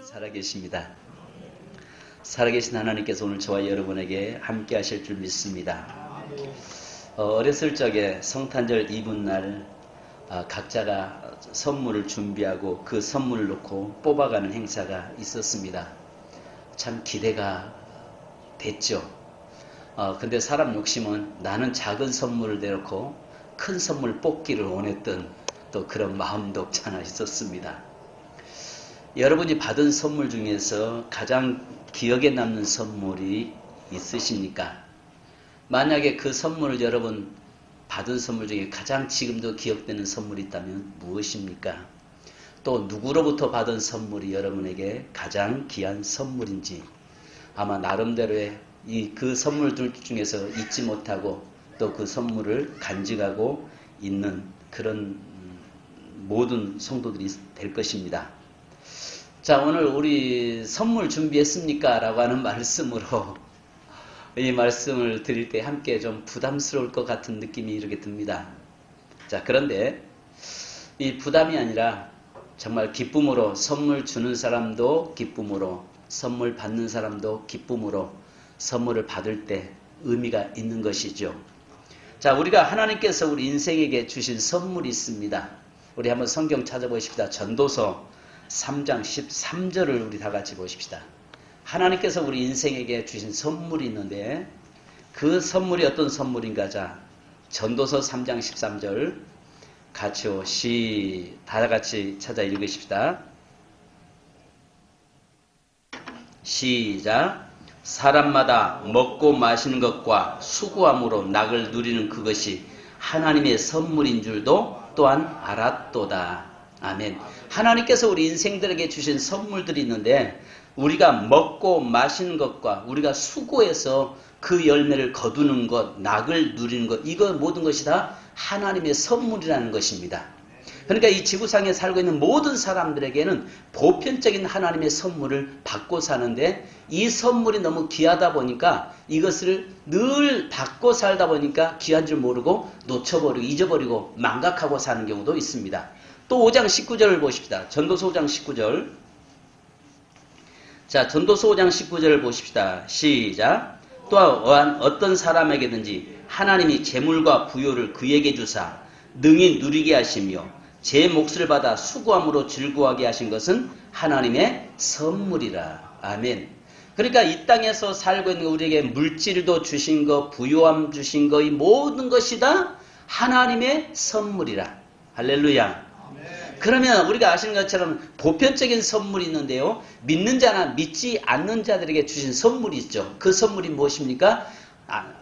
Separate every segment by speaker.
Speaker 1: 살아계십니다. 살아계신 하나님께서 오늘 저와 여러분에게 함께 하실 줄 믿습니다. 어렸을 적에 성탄절 이브날 각자가 선물을 준비하고 그 선물을 놓고 뽑아가는 행사가 있었습니다. 참 기대가 됐죠. 근데 사람 욕심은 나는 작은 선물을 내놓고 큰 선물 뽑기를 원했던 또 그런 마음도 없지 않아 있었습니다. 여러분이 받은 선물 중에서 가장 기억에 남는 선물이 있으십니까? 만약에 그 선물을 여러분 받은 선물 중에 가장 지금도 기억되는 선물이 있다면 무엇입니까? 또 누구로부터 받은 선물이 여러분에게 가장 귀한 선물인지 아마 나름대로의 그 선물들 중에서 잊지 못하고 또 그 선물을 간직하고 있는 그런 모든 성도들이 될 것입니다. 자, 오늘 우리 선물 준비했습니까? 라고 하는 말씀으로 이 말씀을 드릴 때 함께 좀 부담스러울 것 같은 느낌이 이렇게 듭니다. 자, 그런데 이 부담이 아니라 정말 기쁨으로 선물 주는 사람도 기쁨으로 선물 받는 사람도 기쁨으로 선물을 받을 때 의미가 있는 것이죠. 자, 우리가 하나님께서 우리 인생에게 주신 선물이 있습니다. 우리 한번 성경 찾아보십시다. 전도서 3장 13절을 우리 다 같이 보십시다. 하나님께서 우리 인생에게 주신 선물이 있는데 그 선물이 어떤 선물인가? 자, 전도서 3장 13절 같이 다 같이 찾아 읽으십시다. 시작. 사람마다 먹고 마시는 것과 수고함으로 낙을 누리는 그것이 하나님의 선물인 줄도 또한 알았도다. 아멘. 하나님께서 우리 인생들에게 주신 선물들이 있는데 우리가 먹고 마시는 것과 우리가 수고해서 그 열매를 거두는 것, 낙을 누리는 것, 이거 모든 것이 다 하나님의 선물이라는 것입니다. 그러니까 이 지구상에 살고 있는 모든 사람들에게는 보편적인 하나님의 선물을 받고 사는데 이 선물이 너무 귀하다 보니까 이것을 늘 받고 살다 보니까 귀한 줄 모르고 놓쳐버리고 잊어버리고 망각하고 사는 경우도 있습니다. 또 5장 19절을 보십시다. 전도서 5장 19절. 자, 전도서 5장 19절을 보십시다. 시작. 또한 어떤 사람에게든지 하나님이 재물과 부요를 그에게 주사 능히 누리게 하시며 제 몫을 받아 수고함으로 즐거워하게 하신 것은 하나님의 선물이라. 아멘. 그러니까 이 땅에서 살고 있는 우리에게 물질도 주신 것, 부요함 주신 것, 이 모든 것이 다 하나님의 선물이라. 할렐루야. 그러면 우리가 아시는 것처럼 보편적인 선물이 있는데요. 믿는 자나 믿지 않는 자들에게 주신 선물이 있죠. 그 선물이 무엇입니까?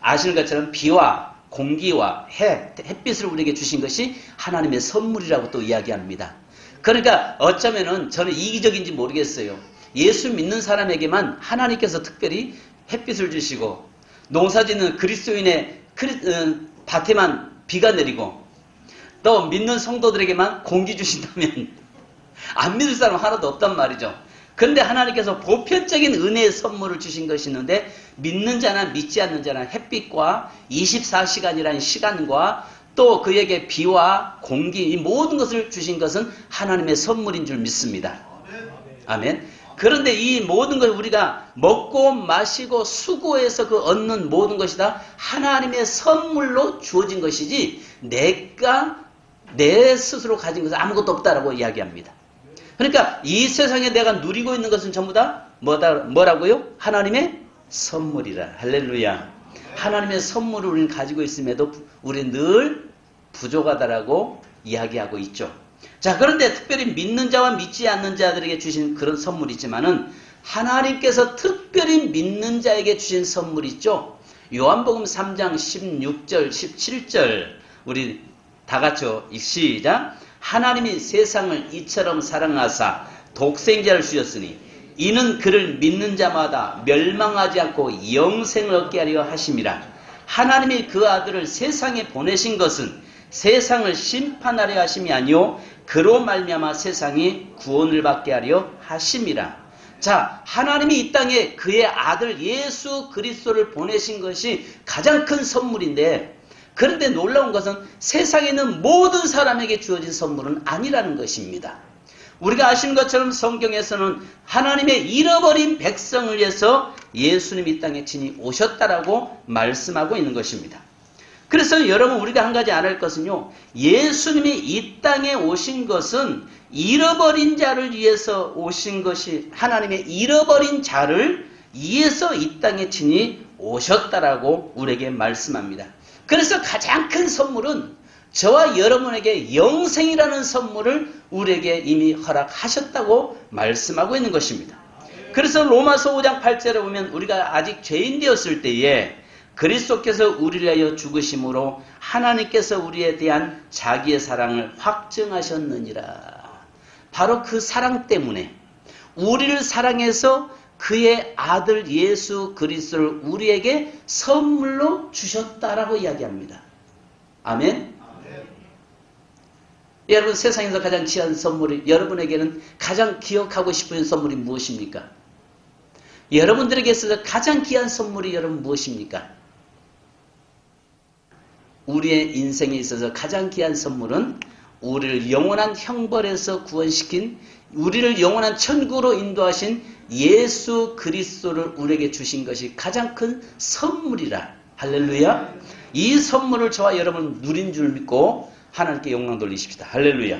Speaker 1: 아시는 것처럼 비와 공기와 햇빛을 우리에게 주신 것이 하나님의 선물이라고 또 이야기합니다. 그러니까 어쩌면은 저는 이기적인지 모르겠어요. 예수 믿는 사람에게만 하나님께서 특별히 햇빛을 주시고 농사짓는 그리스도인의 밭에만 비가 내리고 또 믿는 성도들에게만 공기 주신다면 안 믿을 사람 하나도 없단 말이죠. 그런데 하나님께서 보편적인 은혜의 선물을 주신 것이 있는데 믿는 자나 믿지 않는 자나 햇빛과 24시간이라는 시간과 또 그에게 비와 공기 이 모든 것을 주신 것은 하나님의 선물인 줄 믿습니다. 아멘. 그런데 이 모든 걸 우리가 먹고 마시고 수고해서 그 얻는 모든 것이 다 하나님의 선물로 주어진 것이지 내가 내 스스로 가진 것은 아무것도 없다라고 이야기합니다. 그러니까 이 세상에 내가 누리고 있는 것은 전부 다 뭐라고요? 하나님의 선물이라. 할렐루야. 하나님의 선물을 우리는 가지고 있음에도 우리는 늘 부족하다라고 이야기하고 있죠. 자, 그런데 특별히 믿는 자와 믿지 않는 자들에게 주신 그런 선물이 있지만은 하나님께서 특별히 믿는 자에게 주신 선물이 있죠. 요한복음 3장 16절 17절 우리 다 같이요. 시작. 하나님이 세상을 이처럼 사랑하사 독생자를 주셨으니 이는 그를 믿는 자마다 멸망하지 않고 영생을 얻게 하려 하심이라. 하나님이 그 아들을 세상에 보내신 것은 세상을 심판하려 하심이 아니요 그로 말미암아 세상이 구원을 받게 하려 하심이라. 자, 하나님이 이 땅에 그의 아들 예수 그리스도를 보내신 것이 가장 큰 선물인데 그런데 놀라운 것은 세상에 있는 모든 사람에게 주어진 선물은 아니라는 것입니다. 우리가 아시는 것처럼 성경에서는 하나님의 잃어버린 백성을 위해서 예수님이 이 땅에 친히 오셨다라고 말씀하고 있는 것입니다. 그래서 여러분 우리가 한 가지 알아야 할 것은요. 예수님이 이 땅에 오신 것은 잃어버린 자를 위해서 오신 것이 하나님의 잃어버린 자를 위해서 이 땅에 친히 오셨다라고 우리에게 말씀합니다. 그래서 가장 큰 선물은 저와 여러분에게 영생이라는 선물을 우리에게 이미 허락하셨다고 말씀하고 있는 것입니다. 그래서 로마서 5장 8절에 보면 우리가 아직 죄인 되었을 때에 그리스도께서 우리를 위하여 죽으심으로 하나님께서 우리에 대한 자기의 사랑을 확증하셨느니라. 바로 그 사랑 때문에 우리를 사랑해서 그의 아들 예수 그리스도를 우리에게 선물로 주셨다라고 이야기합니다. 아멘. 여러분 세상에서 가장 귀한 선물이 여러분에게는 가장 기억하고 싶은 선물이 무엇입니까? 여러분들에게 있어서 가장 귀한 선물이 여러분 무엇입니까? 우리의 인생에 있어서 가장 귀한 선물은 우리를 영원한 형벌에서 구원시킨 우리를 영원한 천국으로 인도하신 예수 그리스도를 우리에게 주신 것이 가장 큰 선물이라. 할렐루야. 이 선물을 저와 여러분 누린 줄 믿고 하나님께 영광 돌리십시다. 할렐루야.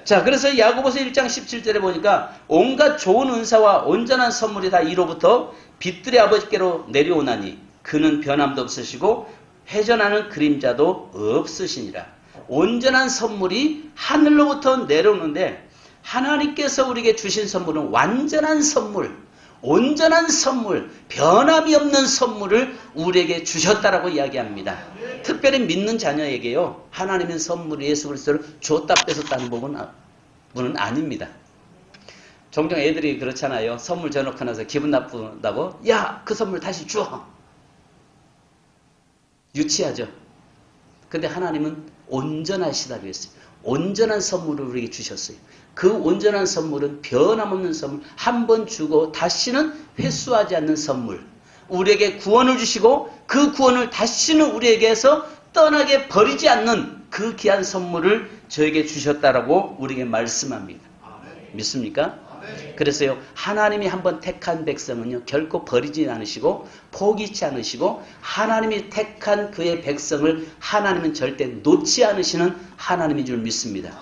Speaker 1: 자, 그래서 야고보서 1장 17절에 보니까 온갖 좋은 은사와 온전한 선물이 다 이로부터 빛들의 아버지께로 내려오나니 그는 변함도 없으시고 회전하는 그림자도 없으시니라. 온전한 선물이 하늘로부터 내려오는데 하나님께서 우리에게 주신 선물은 완전한 선물, 온전한 선물, 변함이 없는 선물을 우리에게 주셨다라고 이야기합니다. 특별히 믿는 자녀에게요. 하나님의 선물 예수 그리스도를 줬다 뺏었다는 부분은 아닙니다. 종종 애들이 그렇잖아요. 선물 줘놓고 나서 기분 나쁘다고 야, 그 선물 다시 줘. 유치하죠. 근데 하나님은 온전하시다고 했어요. 온전한 선물을 우리에게 주셨어요. 그 온전한 선물은 변함없는 선물, 한 번 주고 다시는 회수하지 않는 선물. 우리에게 구원을 주시고 그 구원을 다시는 우리에게서 떠나게 버리지 않는 그 귀한 선물을 저에게 주셨다라고 우리에게 말씀합니다. 믿습니까? 그래서요, 하나님이 한번 택한 백성은요, 결코 버리지 않으시고, 포기치 않으시고, 하나님이 택한 그의 백성을 하나님은 절대 놓지 않으시는 하나님인 줄 믿습니다.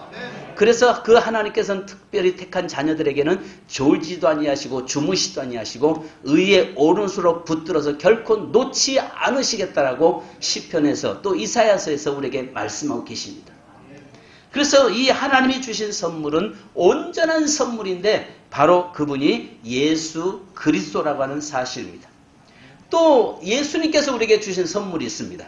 Speaker 1: 그래서 그 하나님께서는 특별히 택한 자녀들에게는 졸지도 아니하시고, 주무시도 아니하시고, 의의 오른수로 붙들어서 결코 놓지 않으시겠다라고 시편에서 또 이사야서에서 우리에게 말씀하고 계십니다. 그래서 이 하나님이 주신 선물은 온전한 선물인데 바로 그분이 예수 그리스도라고 하는 사실입니다. 또 예수님께서 우리에게 주신 선물이 있습니다.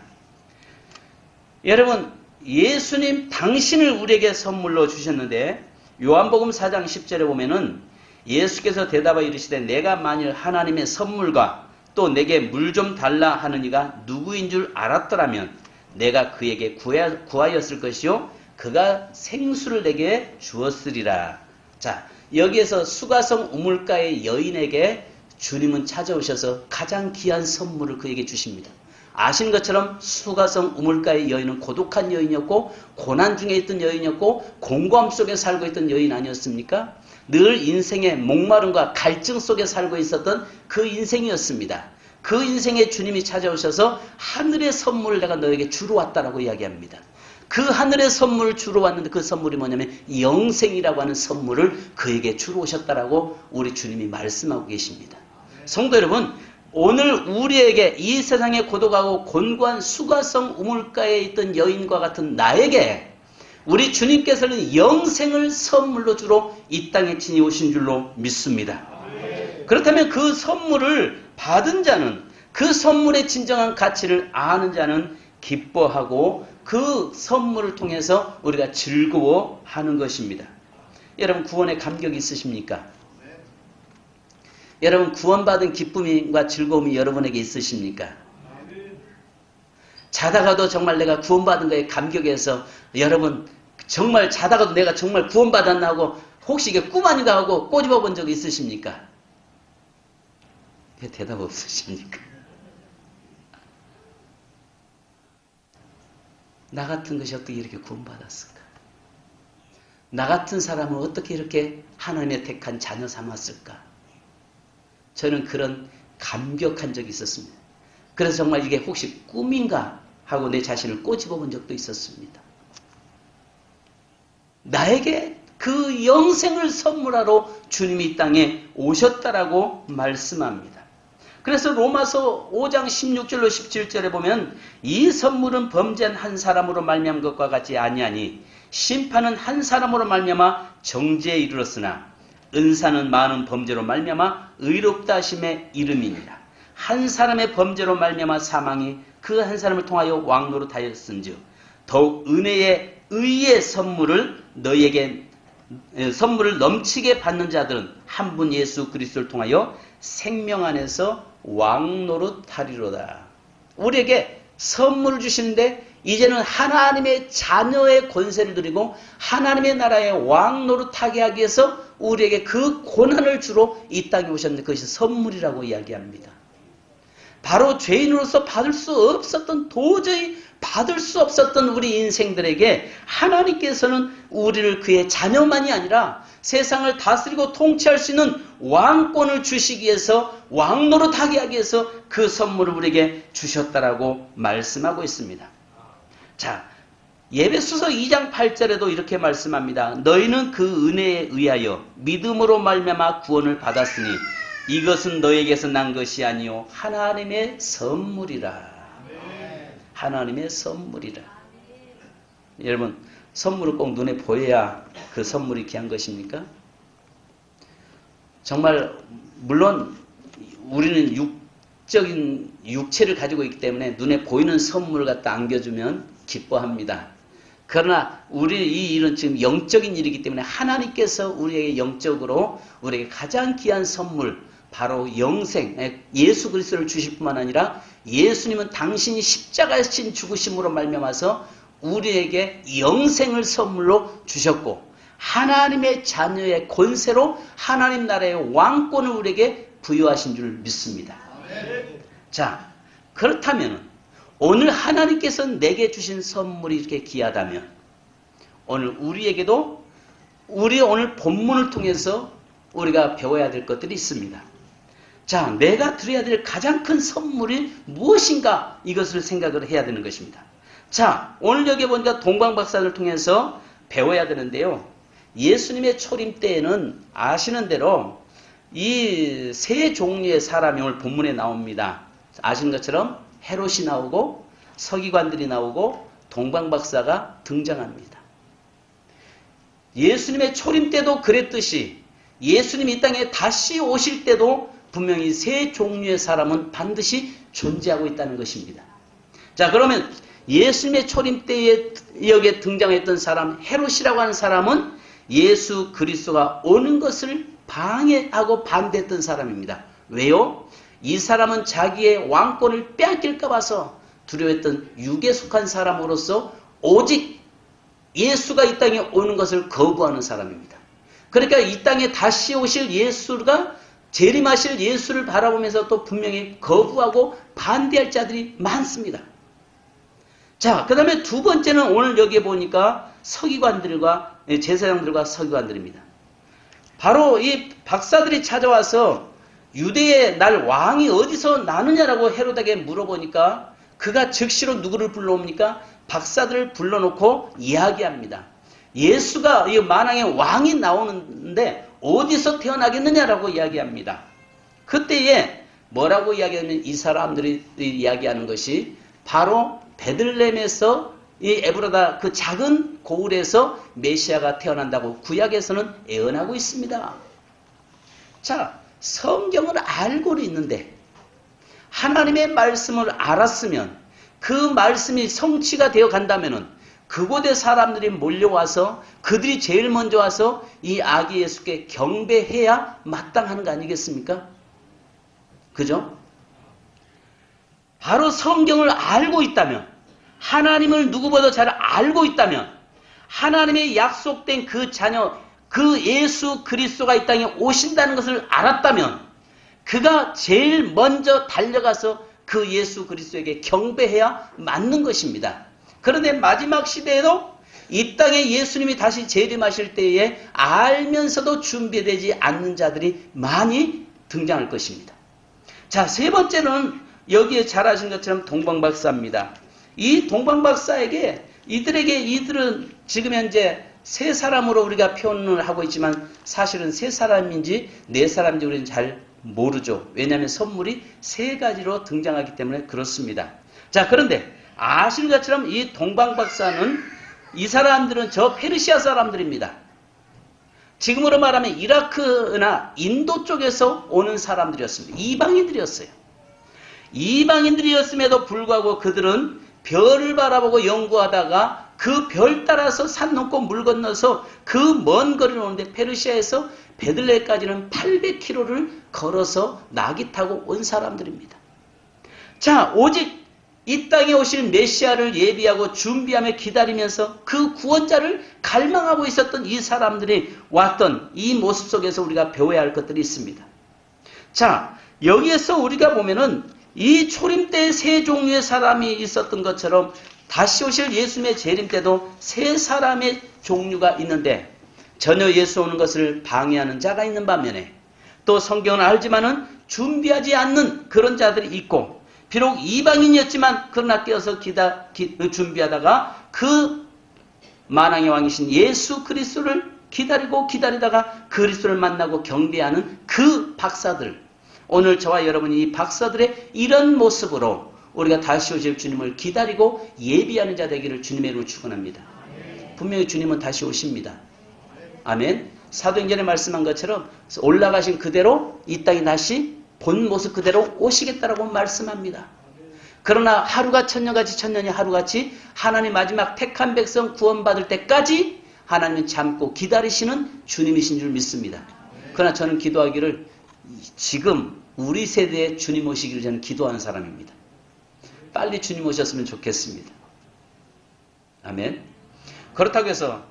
Speaker 1: 여러분, 예수님 당신을 우리에게 선물로 주셨는데 요한복음 4장 10절에 보면은 예수께서 대답하여 이르시되 내가 만일 하나님의 선물과 또 내게 물 좀 달라 하는 이가 누구인 줄 알았더라면 내가 그에게 구하였을 것이요 그가 생수를 내게 주었으리라. 자, 여기에서 수가성 우물가의 여인에게 주님은 찾아오셔서 가장 귀한 선물을 그에게 주십니다. 아시는 것처럼 수가성 우물가의 여인은 고독한 여인이었고 고난 중에 있던 여인이었고 공고함 속에 살고 있던 여인 아니었습니까? 늘 인생의 목마름과 갈증 속에 살고 있었던 그 인생이었습니다. 그 인생에 주님이 찾아오셔서 하늘의 선물을 내가 너에게 주러 왔다라고 이야기합니다. 그 하늘의 선물을 주러 왔는데 그 선물이 뭐냐면 영생이라고 하는 선물을 그에게 주러 오셨다라고 우리 주님이 말씀하고 계십니다. 성도 여러분, 오늘 우리에게 이 세상에 고독하고 곤고한 수가성 우물가에 있던 여인과 같은 나에게 우리 주님께서는 영생을 선물로 주러 이 땅에 친히 오신 줄로 믿습니다. 그렇다면 그 선물을 받은 자는, 그 선물의 진정한 가치를 아는 자는 기뻐하고 그 선물을 통해서 우리가 즐거워하는 것입니다. 여러분 구원의 감격이 있으십니까? 여러분 구원받은 기쁨과 즐거움이 여러분에게 있으십니까? 자다가도 정말 내가 구원받은 거에 감격해서 여러분 정말 자다가도 내가 정말 구원받았나 하고 혹시 이게 꿈 아닌가 하고 꼬집어 본 적이 있으십니까? 대답 없으십니까? 나 같은 것이 어떻게 이렇게 구원받았을까? 나 같은 사람은 어떻게 이렇게 하나님의 택한 자녀 삼았을까? 저는 그런 감격한 적이 있었습니다. 그래서 정말 이게 혹시 꿈인가 하고 내 자신을 꼬집어 본 적도 있었습니다. 나에게 그 영생을 선물하러 주님이 이 땅에 오셨다라고 말씀합니다. 그래서 로마서 5장 16절로 17절에 보면 이 선물은 범죄한 한 사람으로 말미암은 것과 같지 아니하니 심판은 한 사람으로 말미암아 정죄에 이르렀으나 은사는 많은 범죄로 말미암아 의롭다 하심의 이름이니라. 한 사람의 범죄로 말미암아 사망이 그 한 사람을 통하여 왕노릇하였은즉 더욱 은혜의 의의 선물을 너희에게 선물을 넘치게 받는 자들은 한 분 예수 그리스도를 통하여 생명 안에서 왕노릇하리로다. 우리에게 선물을 주시는데 이제는 하나님의 자녀의 권세를 드리고 하나님의 나라의 왕노릇하게 하기 위해서 우리에게 그 고난을 주러 이 땅에 오셨는데 그것이 선물이라고 이야기합니다. 바로 죄인으로서 받을 수 없었던, 도저히 받을 수 없었던 우리 인생들에게 하나님께서는 우리를 그의 자녀만이 아니라 세상을 다스리고 통치할 수 있는 왕권을 주시기 위해서, 왕노릇하게 하기 위해서 그 선물을 우리에게 주셨다라고 말씀하고 있습니다. 자, 에베소서 2장 8절에도 이렇게 말씀합니다. 너희는 그 은혜에 의하여 믿음으로 말미암아 구원을 받았으니 이것은 너에게서 난 것이 아니요 하나님의 선물이라. 하나님의 선물이라. 여러분, 선물을 꼭 눈에 보여야 그 선물이 귀한 것입니까? 정말 물론 우리는 육적인 육체를 가지고 있기 때문에 눈에 보이는 선물을 갖다 안겨주면 기뻐합니다. 그러나 우리 이 일은 지금 영적인 일이기 때문에 하나님께서 우리에게 영적으로 우리에게 가장 귀한 선물, 바로 영생, 예수 그리스도를 주실 뿐만 아니라 예수님은 당신이 십자가에 신 죽으심으로 말미암아서 우리에게 영생을 선물로 주셨고 하나님의 자녀의 권세로 하나님 나라의 왕권을 우리에게 부여하신 줄 믿습니다. 자, 그렇다면 오늘 하나님께서 내게 주신 선물이 이렇게 귀하다면 오늘 우리에게도 우리 오늘 본문을 통해서 우리가 배워야 될 것들이 있습니다. 자, 내가 드려야 될 가장 큰 선물이 무엇인가 이것을 생각을 해야 되는 것입니다. 자, 오늘 여기 보니까 동방박사를 통해서 배워야 되는데요. 예수님의 초림 때에는 아시는 대로 이 세 종류의 사람이 오늘 본문에 나옵니다. 아시는 것처럼 헤롯이 나오고 서기관들이 나오고 동방박사가 등장합니다. 예수님의 초림 때도 그랬듯이 예수님이 이 땅에 다시 오실 때도 분명히 세 종류의 사람은 반드시 존재하고 있다는 것입니다. 자, 그러면 예수님의 초림 때에 여기에 등장했던 사람 헤롯이라고 하는 사람은 예수 그리스도가 오는 것을 방해하고 반대했던 사람입니다. 왜요? 이 사람은 자기의 왕권을 빼앗길까 봐서 두려워했던 육에 속한 사람으로서 오직 예수가 이 땅에 오는 것을 거부하는 사람입니다. 그러니까 이 땅에 다시 오실 예수가 재림하실 예수를 바라보면서 또 분명히 거부하고 반대할 자들이 많습니다. 자, 그 다음에 두 번째는 오늘 여기에 보니까 서기관들과 제사장들과 서기관들입니다. 바로 이 박사들이 찾아와서 유대의 날 왕이 어디서 나느냐라고 헤롯에게 물어보니까 그가 즉시로 누구를 불러옵니까? 박사들을 불러놓고 이야기합니다. 예수가 이 만왕의 왕이 나오는데 어디서 태어나겠느냐라고 이야기합니다. 그때에 뭐라고 이야기하면 이 사람들이 이야기하는 것이 바로 베들레헴에서 이 에브라다 그 작은 고을에서 메시아가 태어난다고 구약에서는 예언하고 있습니다. 자, 성경을 알고는 있는데 하나님의 말씀을 알았으면 그 말씀이 성취가 되어 간다면은 그곳에 사람들이 몰려와서 그들이 제일 먼저 와서 이 아기 예수께 경배해야 마땅하는 거 아니겠습니까? 그죠? 바로 성경을 알고 있다면, 하나님을 누구보다 잘 알고 있다면, 하나님의 약속된 그 자녀, 그 예수 그리스도가 이 땅에 오신다는 것을 알았다면 그가 제일 먼저 달려가서 그 예수 그리스도에게 경배해야 맞는 것입니다. 그런데 마지막 시대에도 이 땅에 예수님이 다시 재림하실 때에 알면서도 준비되지 않는 자들이 많이 등장할 것입니다. 자, 세 번째는 여기에 잘 아신 것처럼 동방박사입니다. 이 동방박사에게 이들은 지금 현재 세 사람으로 우리가 표현을 하고 있지만 사실은 세 사람인지 네 사람인지 우리는 잘 모르죠. 왜냐하면 선물이 세 가지로 등장하기 때문에 그렇습니다. 자, 그런데 아시는 것처럼 이 동방박사는 이 사람들은 저 페르시아 사람들입니다. 지금으로 말하면 이라크나 인도 쪽에서 오는 사람들이었습니다. 이방인들이었어요. 이방인들이었음에도 불구하고 그들은 별을 바라보고 연구하다가 그 별 따라서 산 넘고 물 건너서 그 먼 거리를 오는데 페르시아에서 베들레헴까지는 800km를 걸어서 나귀 타고 온 사람들입니다. 자, 오직 이 땅에 오실 메시아를 예비하고 준비하며 기다리면서 그 구원자를 갈망하고 있었던 이 사람들이 왔던 이 모습 속에서 우리가 배워야 할 것들이 있습니다. 자, 여기에서 우리가 보면은 이 초림 때 세 종류의 사람이 있었던 것처럼 다시 오실 예수님의 재림 때도 세 사람의 종류가 있는데 전혀 예수 오는 것을 방해하는 자가 있는 반면에 또 성경은 알지만은 준비하지 않는 그런 자들이 있고 비록 이방인이었지만 그러나 깨어서 준비하다가 그 만왕의 왕이신 예수 그리스도를 기다리다가 그리스도를 만나고 경배하는 그 박사들, 오늘 저와 여러분이 이 박사들의 이런 모습으로 우리가 다시 오실 주님을 기다리고 예비하는 자 되기를 주님의 이름으로 축원합니다. 분명히 주님은 다시 오십니다. 아멘. 사도행전에 말씀한 것처럼 올라가신 그대로 이 땅에 다시 본 모습 그대로 오시겠다라고 말씀합니다. 그러나 하루가 천년같이 천년이 하루같이 하나님 마지막 택한 백성 구원받을 때까지 하나님은 참고 기다리시는 주님이신 줄 믿습니다. 그러나 저는 기도하기를 지금 우리 세대에 주님 오시기를 저는 기도하는 사람입니다. 빨리 주님 오셨으면 좋겠습니다. 아멘. 그렇다고 해서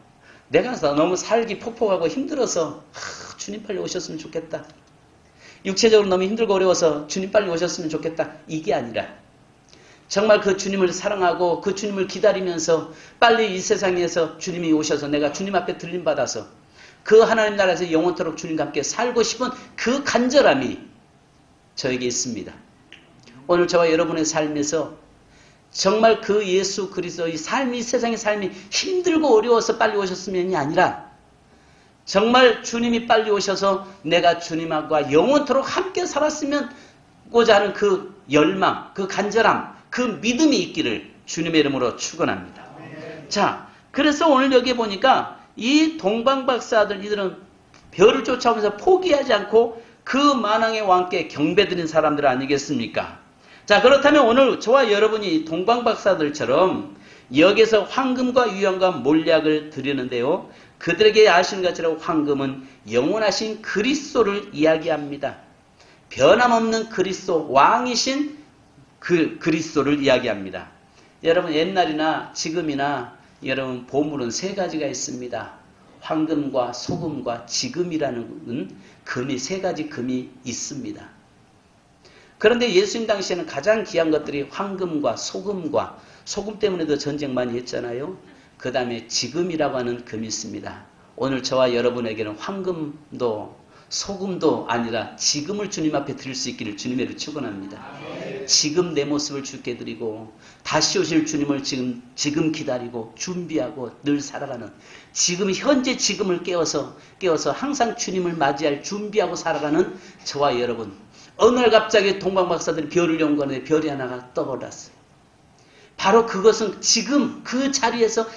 Speaker 1: 내가 너무 살기 폭폭하고 힘들어서 주님 빨리 오셨으면 좋겠다. 육체적으로 너무 힘들고 어려워서 주님 빨리 오셨으면 좋겠다. 이게 아니라 정말 그 주님을 사랑하고 그 주님을 기다리면서 빨리 이 세상에서 주님이 오셔서 내가 주님 앞에 들림받아서 그 하나님 나라에서 영원토록 주님과 함께 살고 싶은 그 간절함이 저에게 있습니다. 오늘 저와 여러분의 삶에서 정말 그 예수 그리스도의 삶이 세상의 삶이 힘들고 어려워서 빨리 오셨으면이 아니라 정말 주님이 빨리 오셔서 내가 주님과 영원토록 함께 살았으면고자 하는 그 열망, 그 간절함, 그 믿음이 있기를 주님의 이름으로 축원합니다. 자, 그래서 오늘 여기 보니까 이 동방박사들 이들은 별을 쫓아오면서 포기하지 않고 그 만왕의 왕께 경배드린 사람들 아니겠습니까? 자, 그렇다면 오늘 저와 여러분이 동방박사들처럼 여기서 황금과 유황과 몰약을 드리는데요. 그들에게 아시는 것처럼 황금은 영원하신 그리스도를 이야기합니다. 변함없는 그리스도, 왕이신 그 그리스도를 이야기합니다. 여러분 옛날이나 지금이나 여러분 보물은 세 가지가 있습니다. 황금과 소금과 지금이라는 금이 세 가지 금이 있습니다. 그런데 예수님 당시에는 가장 귀한 것들이 황금과 소금 때문에도 전쟁 많이 했잖아요. 그 다음에 지금이라고 하는 금이 있습니다. 오늘 저와 여러분에게는 황금도 소금도 아니라 지금을 주님 앞에 드릴 수 있기를 주님의 이름으로 축원합니다. 지금 내 모습을 주께 드리고 다시 오실 주님을 지금 기다리고 준비하고 늘 살아가는 지금 현재 지금을 깨워서 항상 주님을 맞이할 준비하고 살아가는 저와 여러분. 어느 날 갑자기 동방박사들이 별을 연구하는데 별이 하나가 떠올랐어요. 바로 그것은 지금 그 자리에서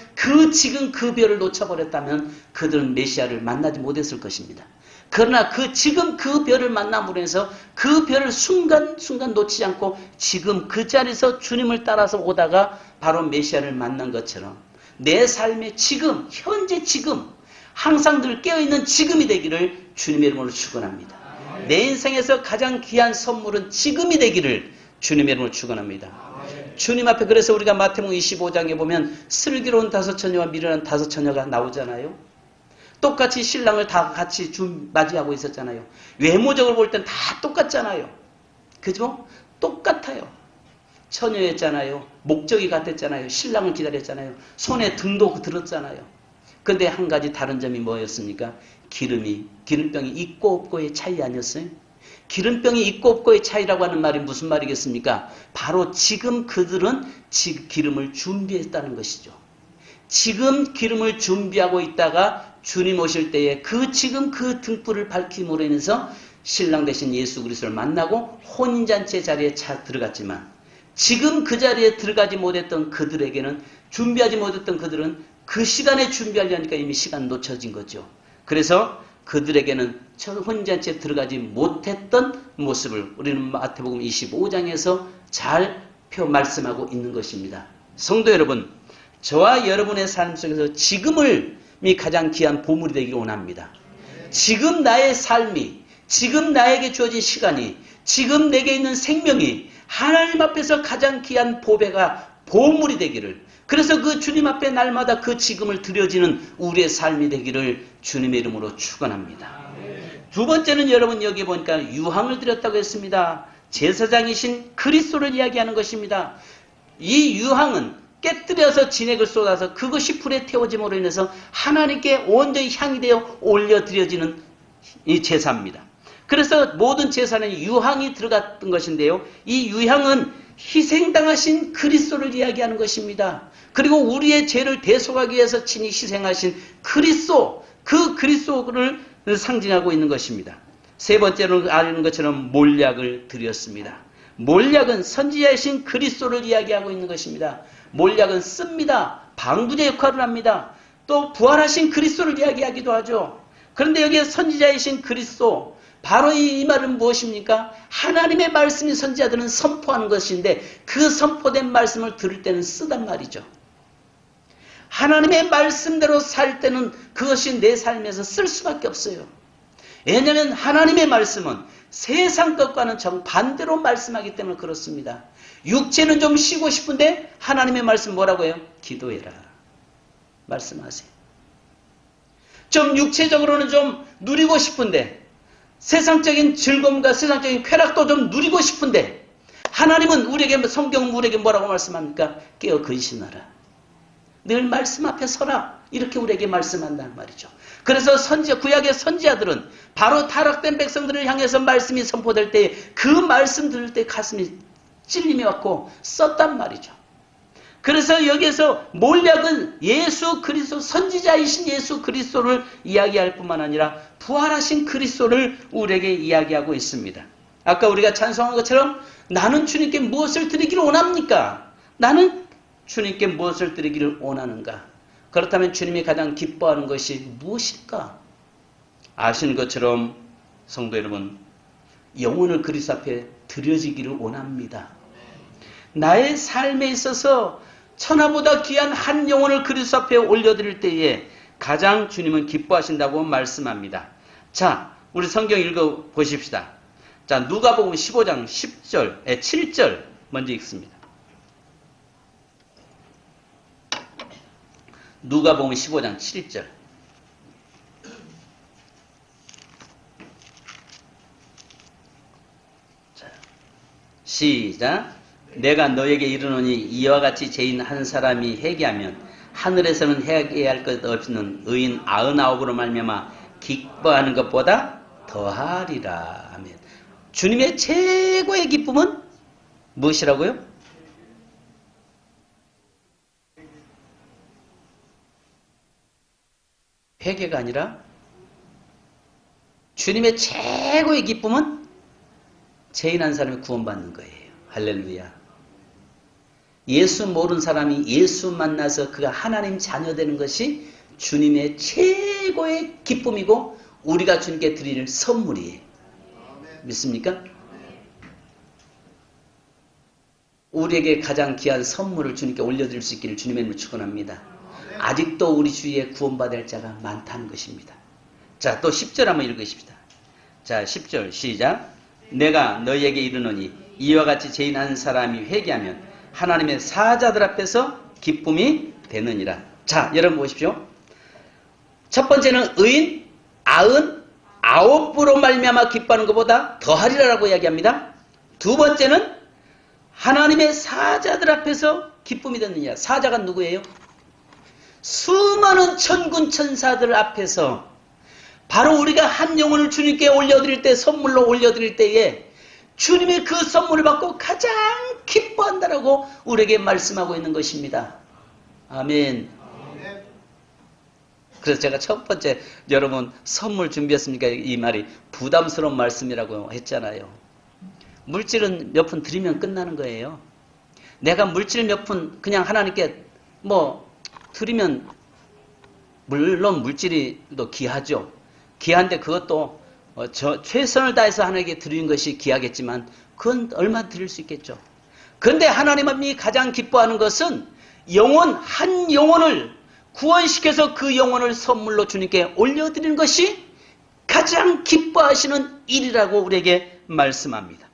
Speaker 1: 지금 그 별을 놓쳐버렸다면 그들은 메시아를 만나지 못했을 것입니다. 그러나 지금 그 별을 만남으로 해서 그 별을 순간순간 놓치지 않고 지금 그 자리에서 주님을 따라서 오다가 바로 메시아를 만난 것처럼 내 삶의 지금, 현재 지금, 항상 늘 깨어있는 지금이 되기를 주님의 이름으로 축원합니다. 내 인생에서 가장 귀한 선물은 지금이 되기를 주님의 이름으로 축원합니다. 주님 앞에 그래서 우리가 마태복음 25장에 보면 슬기로운 5처녀와 미련한 5처녀가 나오잖아요. 똑같이 신랑을 다 같이 맞이하고 있었잖아요. 외모적으로 볼 땐 다 똑같잖아요. 그죠? 똑같아요. 처녀였잖아요. 목적이 같았잖아요. 신랑을 기다렸잖아요. 손에 등도 들었잖아요. 근데 한 가지 다른 점이 뭐였습니까? 기름병이 있고 없고의 차이 아니었어요? 기름병이 있고 없고의 차이라고 하는 말이 무슨 말이겠습니까? 바로 지금 그들은 기름을 준비했다는 것이죠. 지금 기름을 준비하고 있다가 주님 오실 때에 지금 그 등불을 밝힘으로 인해서 신랑 되신 예수 그리스도를 만나고 혼인잔치 자리에 들어갔지만 지금 그 자리에 들어가지 못했던 그들에게는 준비하지 못했던 그들은 그 시간에 준비하려니까 이미 시간 놓쳐진 거죠. 그래서 그들에게는 혼인잔치에 들어가지 못했던 모습을 우리는 마태복음 25장에서 잘 말씀하고 있는 것입니다. 성도 여러분, 저와 여러분의 삶 속에서 지금이 가장 귀한 보물이 되기를 원합니다. 지금 나의 삶이, 지금 나에게 주어진 시간이, 지금 내게 있는 생명이 하나님 앞에서 가장 귀한 보물이 되기를, 그래서 그 주님 앞에 날마다 그 지금을 드려지는 우리의 삶이 되기를 주님의 이름으로 축원합니다. 두 번째는 여러분 여기 보니까 유황을 드렸다고 했습니다. 제사장이신 그리스도를 이야기하는 것입니다. 이 유황은 깨뜨려서 진액을 쏟아서 그것이 불에 태워짐으로 인해서 하나님께 온전히 향이 되어 올려드려지는 이 제사입니다. 그래서 모든 제사는 유향이 들어갔던 것인데요. 이 유향은 희생당하신 그리스도를 이야기하는 것입니다. 그리고 우리의 죄를 대속하기 위해서 친히 희생하신 그리스도, 그 그리스도를 상징하고 있는 것입니다. 세 번째로 아는 것처럼 몰약을 드렸습니다. 몰약은 선지자이신 그리스도를 이야기하고 있는 것입니다. 몰약은 씁니다. 방부제 역할을 합니다. 또 부활하신 그리스도를 이야기하기도 하죠. 그런데 여기에 선지자이신 그리스도, 바로 이 말은 무엇입니까? 하나님의 말씀이 선지자들은 선포하는 것인데 그 선포된 말씀을 들을 때는 쓰단 말이죠. 하나님의 말씀대로 살 때는 그것이 내 삶에서 쓸 수밖에 없어요. 왜냐하면 하나님의 말씀은 세상 것과는 정반대로 말씀하기 때문에 그렇습니다. 육체는 좀 쉬고 싶은데 하나님의 말씀 뭐라고 해요? 기도해라. 말씀하세요. 좀 육체적으로는 좀 누리고 싶은데, 세상적인 즐거움과 세상적인 쾌락도 좀 누리고 싶은데, 하나님은 우리에게, 성경은 우리에게 뭐라고 말씀합니까? 깨어 근신하라. 늘 말씀 앞에 서라. 이렇게 우리에게 말씀한단 말이죠. 그래서 구약의 선지자들은 바로 타락된 백성들을 향해서 말씀이 선포될 때 그 말씀 들을 때 가슴이 찔림이 왔고 썼단 말이죠. 그래서 여기에서 몰약은 예수 그리스도, 선지자이신 예수 그리스도를 이야기할 뿐만 아니라 부활하신 그리스도를 우리에게 이야기하고 있습니다. 아까 우리가 찬송한 것처럼 나는 주님께 무엇을 드리기를 원합니까? 나는 주님께 무엇을 드리기를 원하는가? 그렇다면 주님이 가장 기뻐하는 것이 무엇일까? 아시는 것처럼 성도 여러분, 영혼을 그리스도 앞에 드려지기를 원합니다. 나의 삶에 있어서 천하보다 귀한 한 영혼을 그리스도 앞에 올려드릴 때에 가장 주님은 기뻐하신다고 말씀합니다. 자, 우리 성경 읽어보십시다. 자, 누가복음 15장 7절 먼저 읽습니다. 누가복음 15장 7절. 자, 시작. 내가 너에게 이르노니 이와 같이 죄인 한 사람이 회개하면 하늘에서는 회개할 것 없는 의인 99으로 말미암아 기뻐하는 것보다 더하리라. 아멘. 주님의 최고의 기쁨은 무엇이라고요? 회개가 아니라 주님의 최고의 기쁨은 죄인 한 사람이 구원받는 거예요. 할렐루야. 예수 모르는 사람이 예수 만나서 그가 하나님 자녀 되는 것이 주님의 최고의 기쁨이고 우리가 주님께 드리는 선물이에요. 믿습니까? 우리에게 가장 귀한 선물을 주님께 올려드릴 수 있기를 주님의 이름으로 축원합니다. 아직도 우리 주위에 구원받을 자가 많다는 것입니다. 자, 또 10절 한번 읽으십시다. 자, 10절 시작. 내가 너희에게 이르노니 이와 같이 죄인 한 사람이 회개하면 하나님의 사자들 앞에서 기쁨이 되느니라. 자, 여러분 보십시오. 첫 번째는 의인 99으로 말미암아 기뻐하는 것보다 더하리라라고 이야기합니다. 두 번째는 하나님의 사자들 앞에서 기쁨이 됐느냐? 사자가 누구예요? 수많은 천군 천사들 앞에서 바로 우리가 한 영혼을 주님께 올려드릴 때, 선물로 올려드릴 때에 주님의 그 선물을 받고 가장 기뻐한다라고 우리에게 말씀하고 있는 것입니다. 아멘. 그래서 제가 첫 번째 여러분 선물 준비했습니까? 이 말이 부담스러운 말씀이라고 했잖아요. 물질은 몇 푼 드리면 끝나는 거예요. 내가 물질 몇 푼 그냥 하나님께 드리면 물론 물질이 또 귀하죠. 귀한데 그것도 최선을 다해서 하나님께 드리는 것이 귀하겠지만 그건 얼마 드릴 수 있겠죠. 그런데 하나님이 가장 기뻐하는 것은 한 영혼을 구원시켜서 그 영혼을 선물로 주님께 올려드리는 것이 가장 기뻐하시는 일이라고 우리에게 말씀합니다.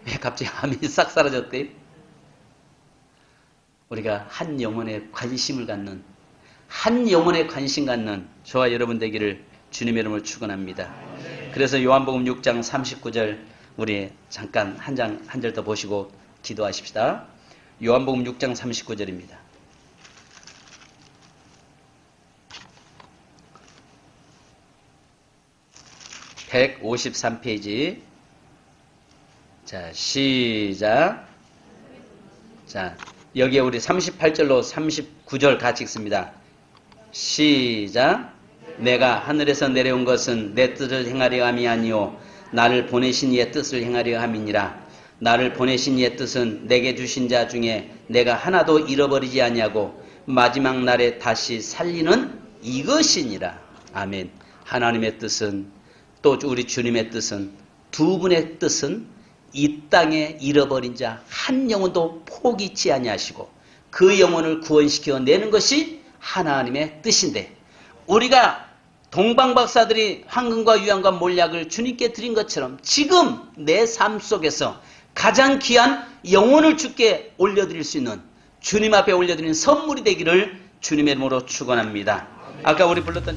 Speaker 1: 왜 갑자기 아멘이 싹 사라졌대요? 우리가 한 영혼에 관심을 갖는, 한 영혼에 관심 갖는 저와 여러분 되기를 주님의 이름으로 축원합니다. 그래서 요한복음 6장 39절 우리 잠깐 한 절 더 보시고 기도하십시다. 요한복음 6장 39절입니다. (153페이지) 자, 시작. 자, 여기에 우리 38절로 39절 같이 읽습니다. 시작. 내가 하늘에서 내려온 것은 내 뜻을 행하려 함이 아니요 나를 보내신 이의 뜻을 행하려 함이니라. 나를 보내신 이의 뜻은 내게 주신 자 중에 내가 하나도 잃어버리지 아니하고 마지막 날에 다시 살리는 이것이니라. 아멘. 하나님의 뜻은, 또 우리 주님의 뜻은, 두 분의 뜻은 이 땅에 잃어버린 자 한 영혼도 포기치 아니하시고 그 영혼을 구원시켜 내는 것이 하나님의 뜻인데, 우리가 동방박사들이 황금과 유황과 몰약을 주님께 드린 것처럼 지금 내 삶 속에서 가장 귀한 영혼을 주께 올려드릴 수 있는, 주님 앞에 올려드리는 선물이 되기를 주님의 이름으로 축원합니다. 아까 우리 불렀던